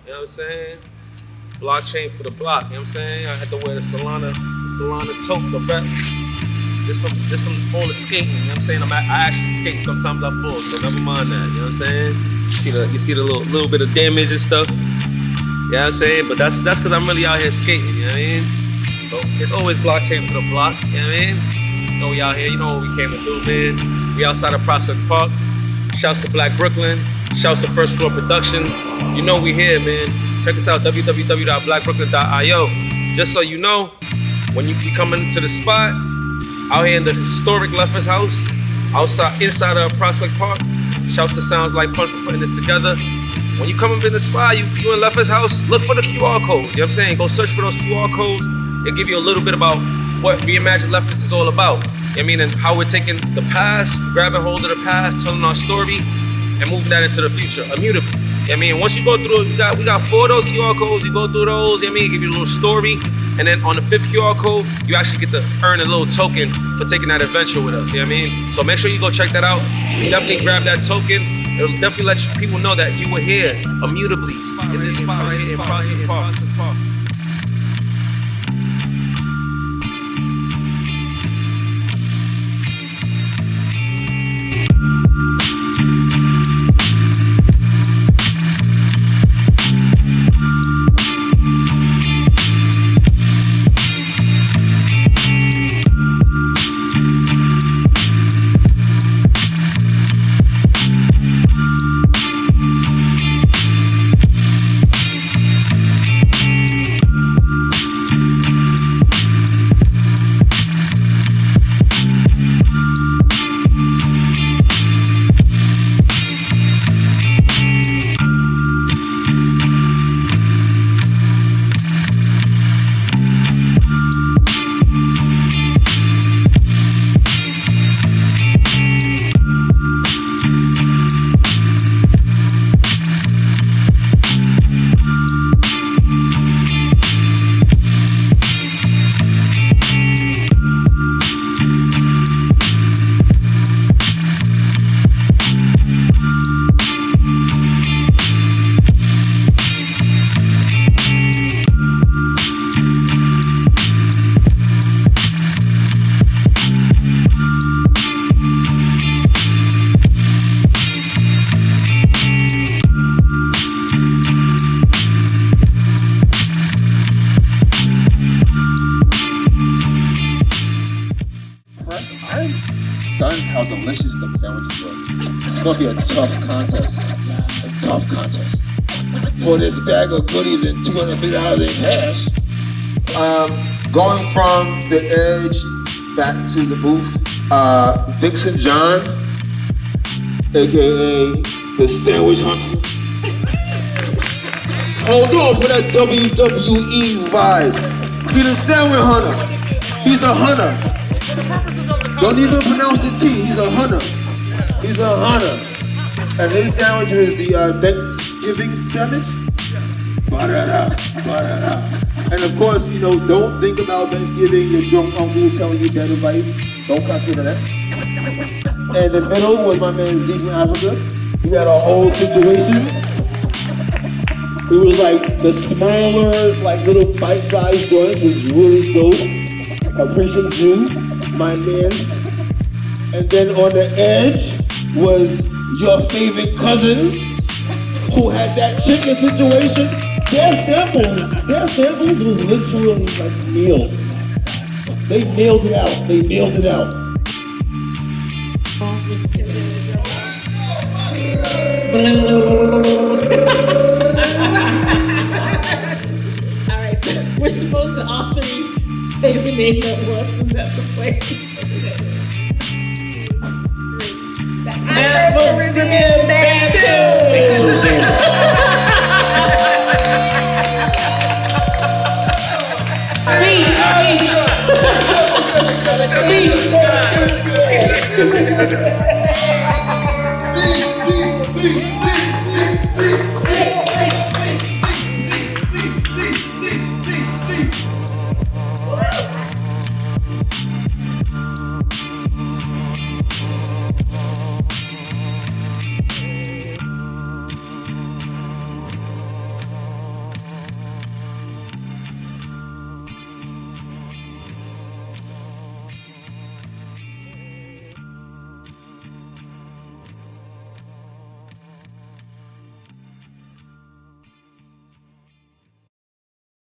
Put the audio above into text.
You know what I'm saying? Blockchain for the block, you know what I'm saying? I had to wear the Solana tote, the rep. This from all the skating, you know what I'm saying? I actually skate, sometimes I fall, so never mind that, you know what I'm saying? You see the little bit of damage and stuff. You know what I'm saying? But that's because I'm really out here skating, you know what I mean? So it's always blockchain for the block, you know what I mean? You know we out here, you know what we came to do, man. We outside of Prospect Park. Shouts to Black Brooklyn. Shouts to First Floor Production. You know we here, man. Check us out, www.blackbrooklyn.io. Just so you know, when you be coming to the spot, out here in the historic Lefferts House, inside of Prospect Park. Shouts to Sounds Like Fun for putting this together. When you come up in the spot, you in Lefferts House, look for the QR codes. You know what I'm saying? Go search for those QR codes. It'll give you a little bit about what Reimagine Lefferts is all about. You know what I mean? And how we're taking the past, grabbing hold of the past, telling our story, and moving that into the future, immutably. You know what I mean? Once you go through it, we got 4 of those QR codes. You go through those, you know what I mean? Give you a little story. And then on the 5th QR code, you actually get to earn a little token for taking that adventure with us, you know what I mean? So make sure you go check that out. You definitely grab that token. It'll definitely let people know that you were here, immutably, in this spot right here in Prospect Park. I'm stunned how delicious them sandwiches were. It's gonna be a tough contest. A tough contest. For this bag of goodies and $200 million in cash. Going from the edge back to the booth, Vixen John, aka the Sandwich Hunter. Hold on for that WWE vibe. Be the Sandwich Hunter. He's a hunter. Don't even pronounce the T. He's a hunter. He's a hunter. And his sandwich is the Thanksgiving sandwich. And of course, you know, don't think about Thanksgiving, your drunk uncle telling you bad advice. Don't consider that. And the middle was my man Zeke from Africa. He had a whole situation. It was like the smaller, like little bite-sized joints was really dope. Appreciate you, my mans. And then on the edge was your favorite cousins who had that chicken situation. Their samples was literally like meals. They mailed it out. Alright, so we're supposed to all three say the name at once. Was that the play? 2, 3. That Caribbean Band 2. Speech.